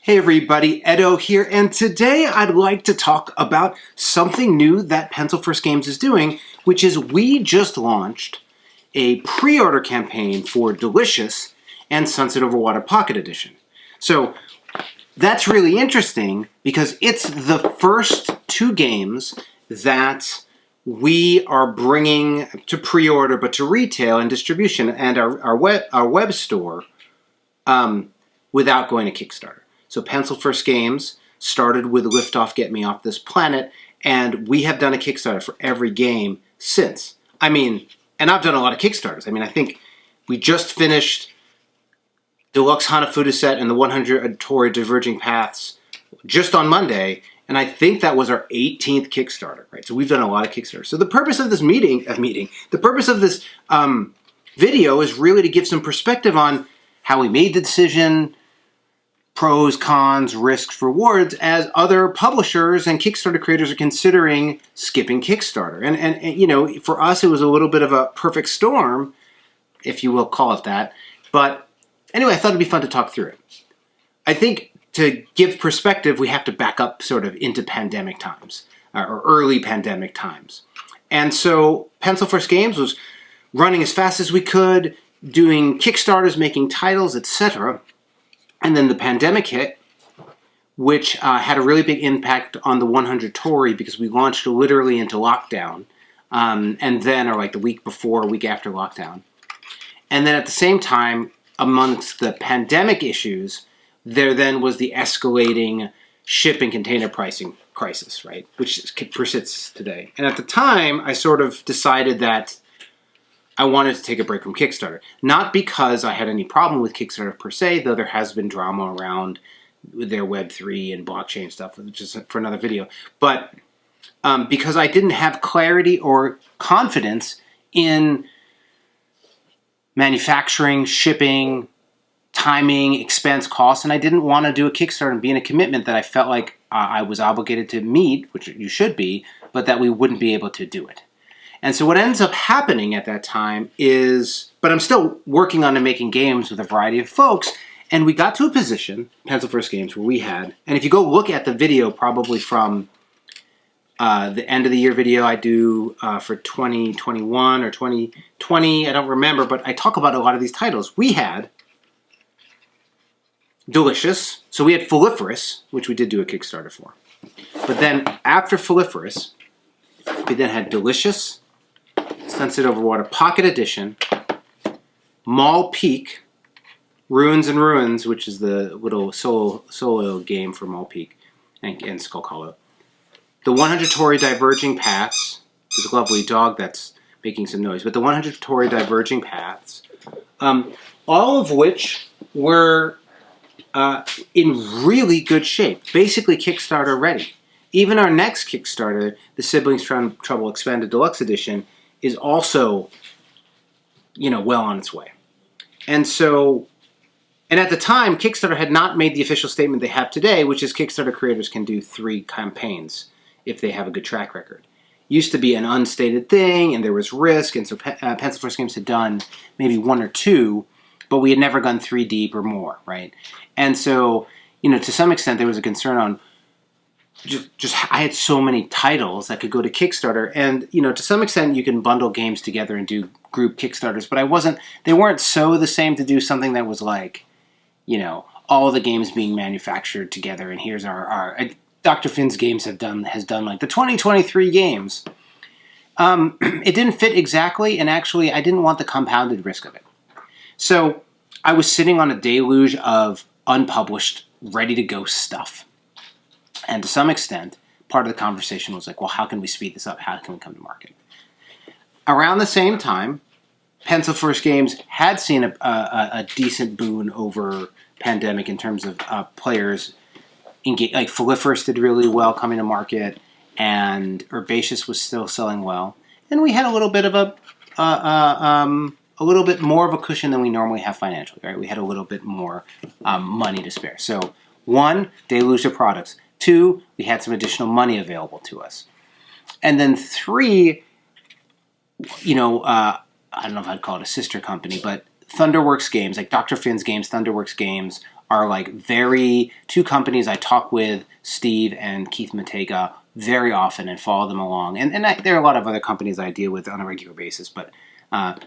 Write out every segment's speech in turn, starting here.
Hey everybody, Edo here, and today I'd like to talk about something new that Pencil First Games is doing, which is we just launched a pre-order campaign for Delicious and Sunset Over Water Pocket Edition. So that's really interesting because it's the first two games that we are bringing to pre-order, but to retail and distribution and our web store without going to Kickstarter. So Pencil First Games started with Liftoff Get Me Off This Planet, and we have done a Kickstarter for every game since. And I've done a lot of Kickstarters. I think we just finished Deluxe Hanafuda Set and the 100 Torii Diverging Paths just on Monday, and I think that was our 18th Kickstarter, right? So we've done a lot of Kickstarters. So the purpose of this the purpose of this video is really to give some perspective on how we made the decision, pros, cons, risks, rewards, as other publishers and Kickstarter creators are considering skipping Kickstarter. And for us, it was a little bit of a perfect storm, if you will call it that. But anyway, I thought it'd be fun to talk through it. I think to give perspective, we have to back up sort of into pandemic times, or early pandemic times. And so Pencil First Games was running as fast as we could, doing Kickstarters, making titles, etc. And then the pandemic hit, which had a really big impact on the 100 Torii because we launched literally into lockdown, and then, or like the week before, a week after lockdown. And then at the same time, amongst the pandemic issues, there then was the escalating shipping container pricing crisis, right? Which persists today. And at the time, I sort of decided that I wanted to take a break from Kickstarter. Not because I had any problem with Kickstarter per se, though there has been drama around their Web3 and blockchain stuff, which is for another video, but because I didn't have clarity or confidence in manufacturing, shipping, timing, expense, costs, and I didn't want to do a Kickstarter and be in a commitment that I felt like I was obligated to meet, which you should be, but that we wouldn't be able to do it. And so what ends up happening at that time is, but I'm still working on and making games with a variety of folks, and we got to a position, Pencil First Games, where we had, and if you go look at the video probably from the end of the year video I do for 2021 or 2020, I don't remember, but I talk about a lot of these titles. We had Delicious, so we had Foliferous, which we did do a Kickstarter for. But then after Foliferous, we then had Delicious, Sunset Over Water Pocket Edition, Mall Peak, Ruins and Ruins, which is the little solo game for Mall Peak, and Skull Hollow. The 100 Torii Diverging Paths, this lovely dog that's making some noise, but the 100 Torii Diverging Paths, all of which were in really good shape, basically Kickstarter ready. Even our next Kickstarter, the Siblings Trouble Expanded Deluxe Edition, is also, well on its way. And at the time, Kickstarter had not made the official statement they have today, which is Kickstarter creators can do 3 campaigns if they have a good track record. Used to be an unstated thing, and there was risk, and so Pencil First Games had done maybe 1 or 2, but we had never gone 3 deep or more, right? And so, to some extent, there was a concern on I had so many titles that could go to Kickstarter, and to some extent you can bundle games together and do group Kickstarters, but they weren't so the same to do something that was like, all the games being manufactured together, and here's our Dr. Finn's Games has done like the 2023 games. It didn't fit exactly, and actually I didn't want the compounded risk of it. So I was sitting on a deluge of unpublished, ready to go stuff. And to some extent, part of the conversation was like, well, how can we speed this up? How can we come to market? Around the same time, Pencil First Games had seen a decent boon over pandemic in terms of players engage. Like Foliferous did really well coming to market, and Herbaceous was still selling well. And we had a little bit of a little bit more of a cushion than we normally have financially, right? We had a little bit more money to spare. So 1, deluge of products. 2, we had some additional money available to us. And then 3, I don't know if I'd call it a sister company, but Thunderworks Games, like Dr. Finn's Games, Thunderworks Games, are like two companies I talk with, Steve and Keith Matega, very often and follow them along. And there are a lot of other companies I deal with on a regular basis, but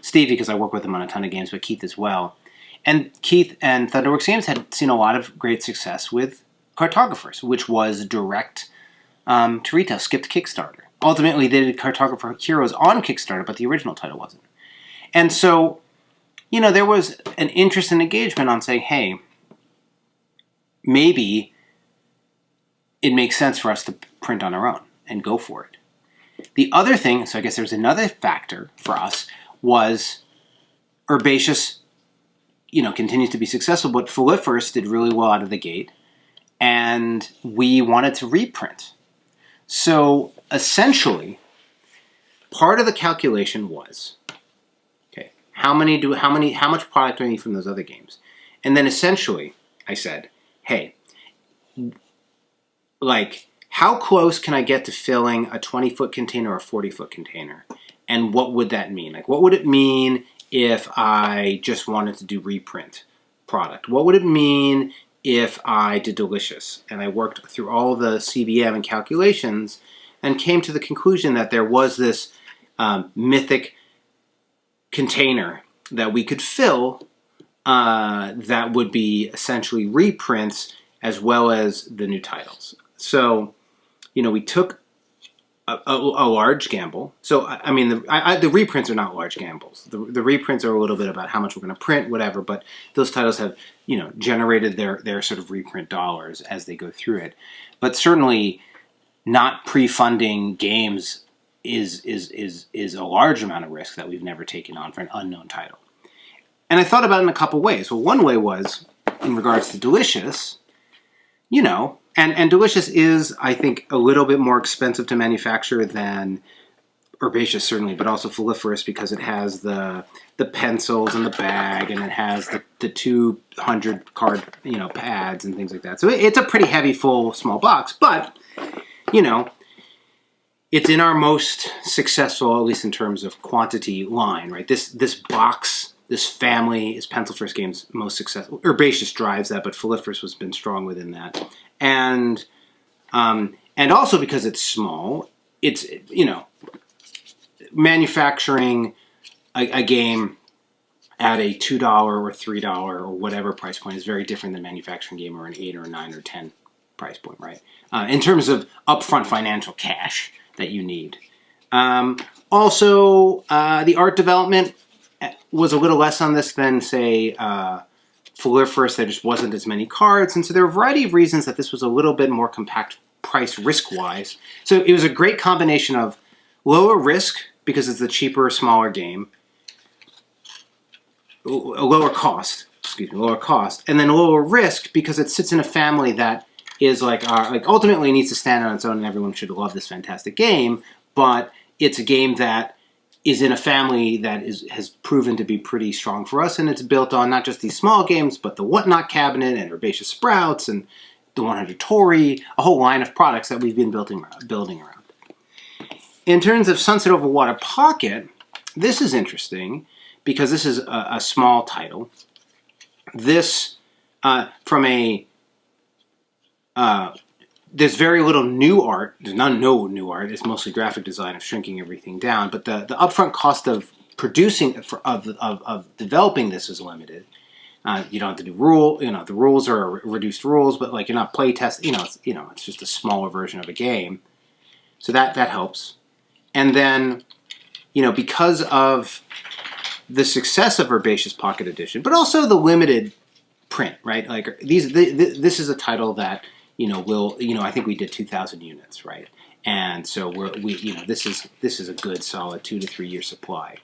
Steve, because I work with him on a ton of games, but Keith as well. And Keith and Thunderworks Games had seen a lot of great success with Cartographers, which was direct to retail, skipped Kickstarter. Ultimately, they did Cartographer Heroes on Kickstarter, but the original title wasn't. And so, there was an interest and engagement on saying, hey, maybe it makes sense for us to print on our own and go for it. The other thing, so I guess there's another factor for us, was Herbaceous, continues to be successful, but Foliferous did really well out of the gate, and we wanted to reprint. So essentially, part of the calculation was, okay, how much product do I need from those other games? And then essentially, I said, hey, like, how close can I get to filling a 20-foot container or a 40-foot container? And what would that mean? Like, what would it mean if I just wanted to do reprint product? What would it mean if I did Delicious? And I worked through all the CBM and calculations and came to the conclusion that there was this mythic container that we could fill that would be essentially reprints as well as the new titles. So, we took a large gamble. So, I mean, the reprints are not large gambles. The reprints are a little bit about how much we're going to print, whatever, but those titles have, generated their sort of reprint dollars as they go through it. But certainly not pre-funding games is a large amount of risk that we've never taken on for an unknown title. And I thought about it in a couple ways. Well, one way was, in regards to Delicious, and Delicious is, I think, a little bit more expensive to manufacture than Herbaceous, certainly, but also Foliferous, because it has the pencils and the bag, and it has the 200 card, pads and things like that. So it's a pretty heavy, full, small box, but, it's in our most successful, at least in terms of quantity, line, right? This box, this family is Pencilfirst Games' most successful. Herbaceous drives that, but Foliferous has been strong within that. And also because it's small, it's, manufacturing a game at a $2 or $3 or whatever price point is very different than manufacturing a game or an 8 or 9 or 10 price point, right? In terms of upfront financial cash that you need. Also, the art development was a little less on this than, say, Foliferous. There just wasn't as many cards, and so there are a variety of reasons that this was a little bit more compact price risk-wise. So it was a great combination of lower risk, because it's a cheaper, smaller game, lower cost, and then lower risk because it sits in a family that is like ultimately needs to stand on its own, and everyone should love this fantastic game, but it's a game that is in a family that has proven to be pretty strong for us, and it's built on not just these small games, but the Whatnot Cabinet and Herbaceous Sprouts and the 100 Tory, a whole line of products that we've been building around. In terms of Sunset Over Water Pocket, this is interesting because this is a small title. This, there's very little new art. There's no new art. It's mostly graphic design of shrinking everything down. But the upfront cost of producing, of developing this is limited. You don't have to do the rules are reduced rules, but like you're not play test. It's just a smaller version of a game. So that helps. And then, because of the success of Herbaceous Pocket Edition, but also the limited print, right? Like this is a title that I think we did 2,000 units, right? And so this is a good solid 2 to 3 year supply.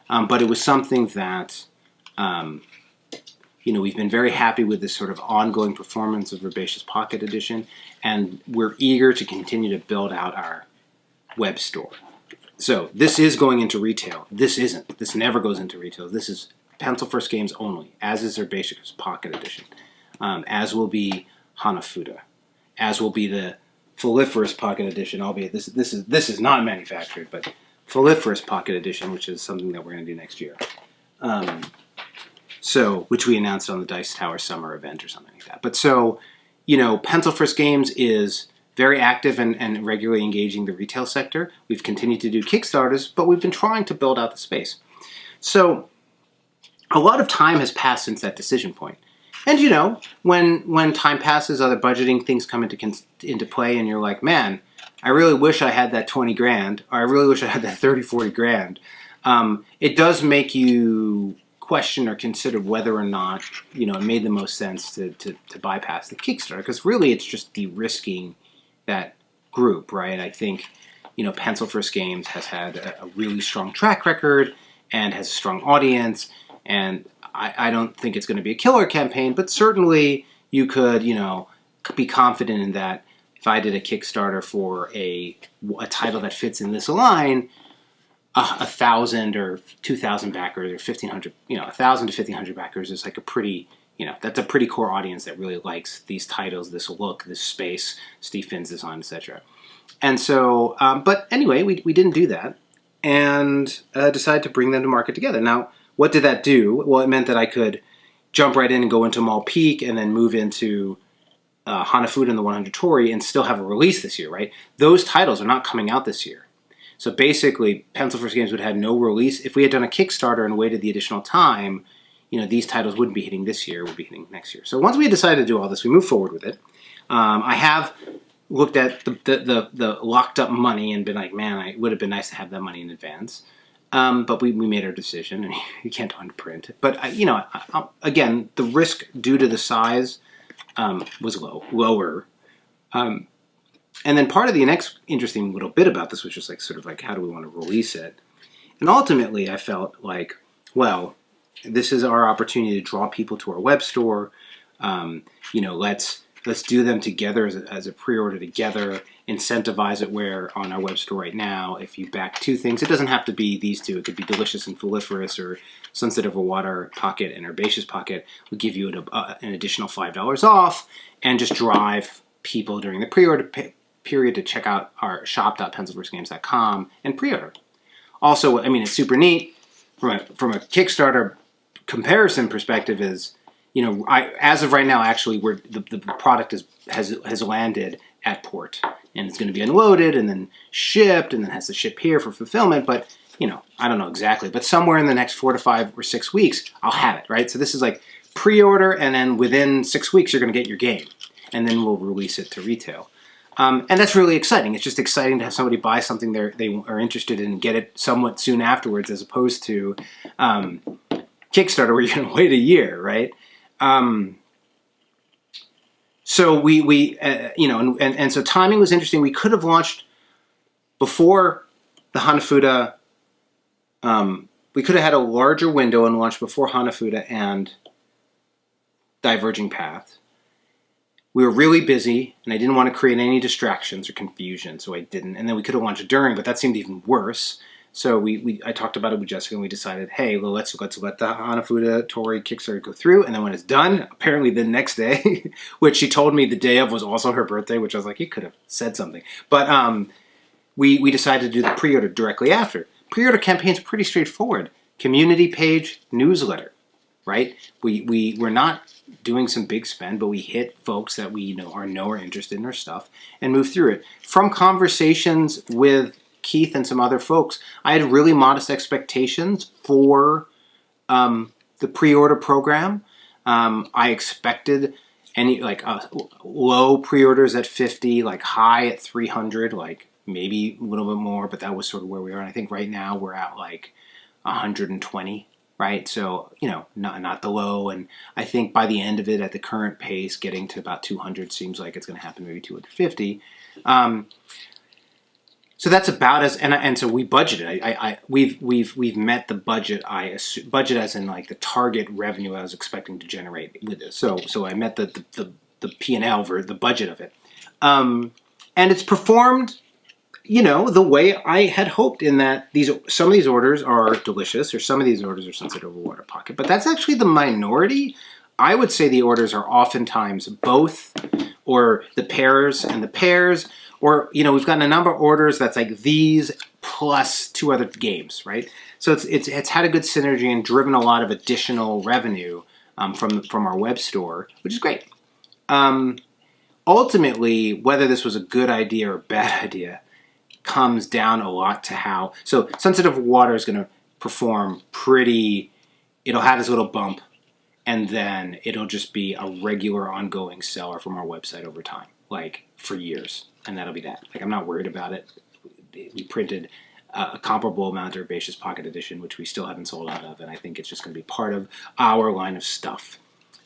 But it was something that we've been very happy with this sort of ongoing performance of Herbaceous Pocket Edition, and we're eager to continue to build out our web store. So this is going into retail. This isn't. This never goes into retail. This is Pencilfirst Games only, as is Herbaceous Pocket Edition, as will be Hanafuda, as will be the Foliferous Pocket Edition, albeit this is not manufactured, but Foliferous Pocket Edition, which is something that we're going to do next year. So, which we announced on the Dice Tower Summer event or something like that. But so, you know, Pencil First Games is very active and regularly engaging the retail sector. We've continued to do Kickstarters, but we've been trying to build out the space. So a lot of time has passed since that decision point. And you know, when time passes, other budgeting things come into play, and you're like, man, I really wish I had that 20 grand, or I really wish I had that 30, 40 grand. It does make you question or consider whether or not, you know, it made the most sense to bypass the Kickstarter, because really it's just de-risking that group, right? I think, you know, Pencil First Games has had a really strong track record and has a strong audience, and I don't think it's going to be a killer campaign, but certainly you could, you know, be confident in that if I did a Kickstarter for a title that fits in this line, 1,000 or 2,000 backers or 1,500, you know, 1,000 to 1,500 backers is like a pretty, you know, that's a pretty core audience that really likes these titles, this look, this space, Steve Finn's design, etc. And so, but anyway, we didn't do that, and decided to bring them to market together. Now, what did that do? Well, it meant that I could jump right in and go into Mall Peak and then move into Hanafuda and the 100 Tori and still have a release this year, right? Those titles are not coming out this year. So basically, Pencil First Games would have had no release. If we had done a Kickstarter and waited the additional time, you know, these titles wouldn't be hitting this year, would be hitting next year. So once we decided to do all this, we moved forward with it. I have looked at the locked up money and been like, man, it would have been nice to have that money in advance. But we made our decision, and you can't underprint. But, you know, again, the risk due to the size was lower. And then part of the next interesting little bit about this was just like sort of like, how do we want to release it? And ultimately, I felt like, well, this is our opportunity to draw people to our web store. You know, let's do them together as a pre-order together, incentivize it where on our web store right now, if you back two things, it doesn't have to be these two. It could be Delicious and Foliferous, or Sunset Over Water Pocket and Herbaceous Pocket. We'll give you an additional $5 off and just drive people during the pre-order period to check out our shop.pencilfirstgames.com and pre-order. Also, I mean, it's super neat from a Kickstarter comparison perspective is, you know, as of right now, actually, the product has landed at port, and it's going to be unloaded and then shipped, and then has to ship here for fulfillment. But, you know, I don't know exactly, but somewhere in the next 4 to 5 or 6 weeks, I'll have it, right? So this is like pre-order, and then within 6 weeks, you're going to get your game, and then we'll release it to retail. And that's really exciting. It's just exciting to have somebody buy something they are interested in and get it somewhat soon afterwards, as opposed to Kickstarter, where you're going to wait a year, right? So we you know, and so timing was interesting. We could have launched before the Hanafuda. We could have had a larger window and launched before Hanafuda and Diverging Paths. We were really busy, and I didn't want to create any distractions or confusion, so I didn't. And then we could have launched during, but that seemed even worse. So I talked about it with Jessica, and we decided, hey, well, let's let the Hanafuda Tori Kickstarter go through, and then when it's done, apparently the next day, which she told me the day of was also her birthday, which I was like, you could have said something. But we decided to do the pre-order directly after. Pre-order campaign's pretty straightforward. Community page, newsletter, right? We're not doing some big spend, but we hit folks that we know are interested in our stuff and move through it. From conversations with Keith and some other folks, I had really modest expectations for the pre-order program. I expected low pre-orders at 50, like high at 300, like maybe a little bit more, but that was sort of where we are. And I think right now we're at like 120, right? So, you know, not the low. And I think by the end of it, at the current pace, getting to about 200 seems like it's going to happen, maybe 250. So that's about and so we budgeted. We've met the budget. Budget as in like the target revenue I was expecting to generate with this. So I met the P&L for the budget of it, and it's performed, you know, the way I had hoped. In that some of these orders are Delicious, or some of these orders are Sunset Over Water Pocket, but that's actually the minority. I would say the orders are oftentimes both, or the pairs and the pairs. Or, you know, we've gotten a number of orders that's like these plus 2 other games, right? So it's had a good synergy and driven a lot of additional revenue from our web store, which is great. Ultimately, whether this was a good idea or a bad idea comes down a lot to how. So Sensitive Water is going to perform pretty. It'll have this little bump, and then it'll just be a regular ongoing seller from our website over time, like for years, and that'll be that. Like, I'm not worried about it. We printed a comparable amount of Herbaceous Pocket Edition, which we still haven't sold out of, and I think it's just going to be part of our line of stuff.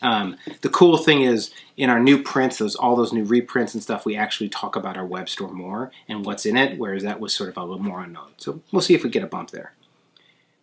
The cool thing is, in our new prints, all those new reprints and stuff, we actually talk about our web store more and what's in it, whereas that was sort of a little more unknown. So we'll see if we get a bump there.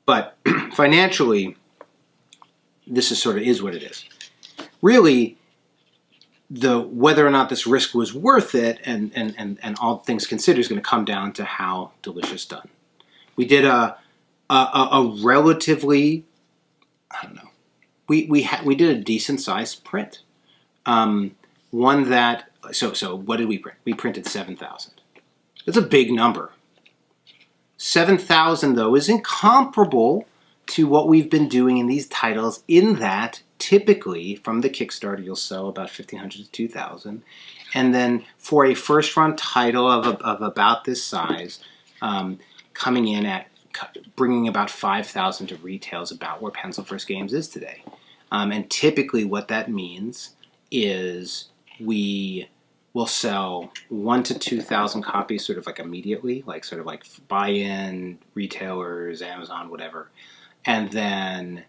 But financially, this is what it is. Really, whether or not this risk was worth it and all things considered is going to come down to how Delicious done. We did a relatively, I don't know, we did a decent sized print. One that, so what did we print? We printed 7,000. That's a big number. 7,000 though is incomparable to what we've been doing in these titles, in that typically from the Kickstarter you'll sell about 1,500 to 2,000, and then for a first run title of about this size, coming in at bringing about 5,000 to retail is about where Pencil First Games is today. And typically what that means is we will sell 1,000 to 2,000 copies sort of like immediately, like sort of like buy-in, retailers, Amazon, whatever. And then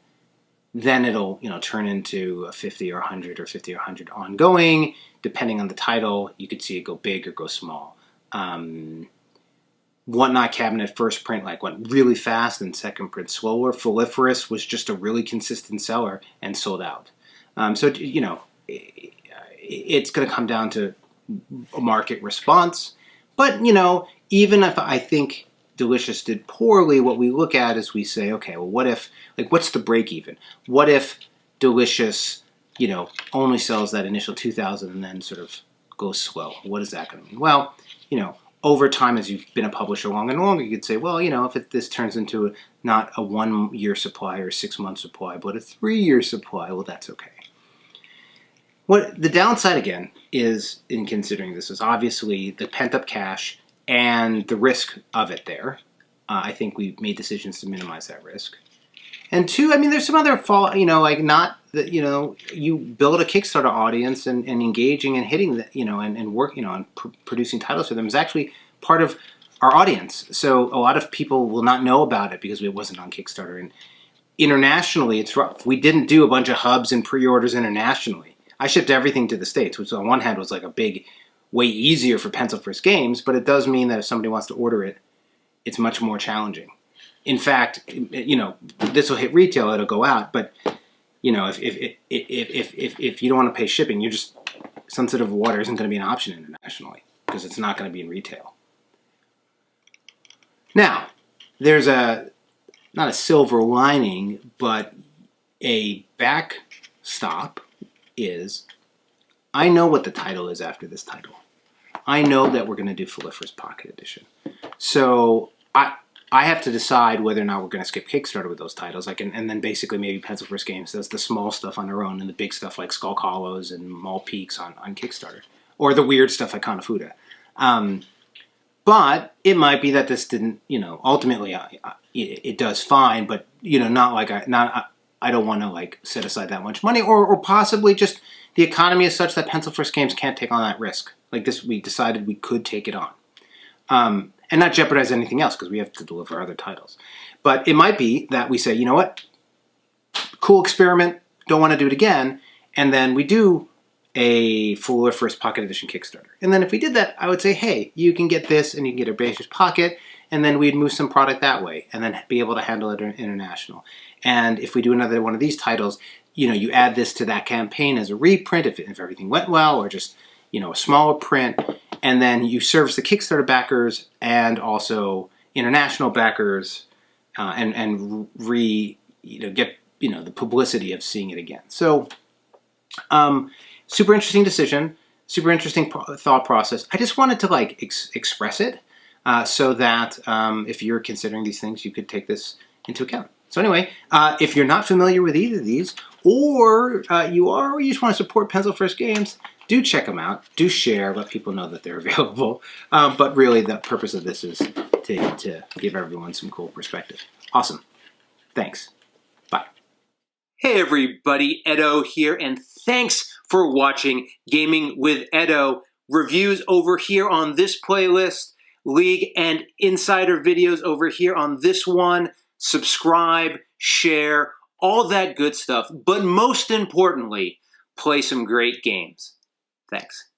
it'll, turn into a 50 or 100 or 50 or 100 ongoing. Depending on the title, you could see it go big or go small. Whatnot Cabinet first print went really fast and second print slower. Foliferous was just a really consistent seller and sold out. So it's going to come down to a market response. But, even if I think Delicious did poorly, what we look at is we say, okay, well, what if, what's the break even? What if Delicious, only sells that initial 2,000 and then sort of goes slow? What is that going to mean? Well, over time, as you've been a publisher longer and longer, you could say, well, if this turns into not a 1 year supply or 6 month supply, but a 3 year supply, well, that's okay. What the downside, again, is in considering this is obviously the pent-up cash and the risk of it there. I think we made decisions to minimize that risk. And 2, there's some other not that, you build a Kickstarter audience and engaging and hitting the, and work, and producing titles for them is actually part of our audience. So a lot of people will not know about it because it wasn't on Kickstarter. And internationally, it's rough. We didn't do a bunch of hubs and pre-orders internationally. I shipped everything to the States, which on one hand was like a big, way easier for Pencil First Games, but it does mean that if somebody wants to order it, it's much more challenging. In fact, this will hit retail, it'll go out, but if you don't want to pay shipping, you're just, Sensitive Water isn't going to be an option internationally because it's not going to be in retail. Now, there's not a silver lining, but a backstop is, I know what the title is after this title. I know that we're going to do Foliferous Pocket Edition. So I have to decide whether or not we're going to skip Kickstarter with those titles. And then basically maybe Pencil First Games does the small stuff on their own and the big stuff like Skull Hollows and Mall Peaks on Kickstarter. Or the weird stuff like Kanafuda. But it might be that this didn't, ultimately it does fine, but, I don't want to set aside that much money, or possibly just the economy is such that Pencil First Games can't take on that risk. Like this, we decided we could take it on. And not jeopardize anything else because we have to deliver other titles. But it might be that we say, you know what, cool experiment, don't want to do it again, and then we do a Foliferous Pocket Edition Kickstarter. And then if we did that, I would say, hey, you can get this and you can get Herbaceous Pocket, and then we'd move some product that way and then be able to handle it international. And if we do another one of these titles, you add this to that campaign as a reprint if everything went well, or just, a smaller print, and then you service the Kickstarter backers and also international backers, and get the publicity of seeing it again. So, super interesting decision, super interesting thought process. I just wanted to express it. so that if you're considering these things, you could take this into account. So anyway, if you're not familiar with either of these, or you are, or you just want to support Pencil First Games, do check them out. Do share. Let people know that they're available. But really, the purpose of this is to give everyone some cool perspective. Awesome. Thanks. Bye. Hey everybody, Edo here, and thanks for watching Gaming with Edo. Reviews over here on this playlist, League and Insider videos over here on this one. Subscribe, share, all that good stuff. But most importantly, play some great games. Thanks.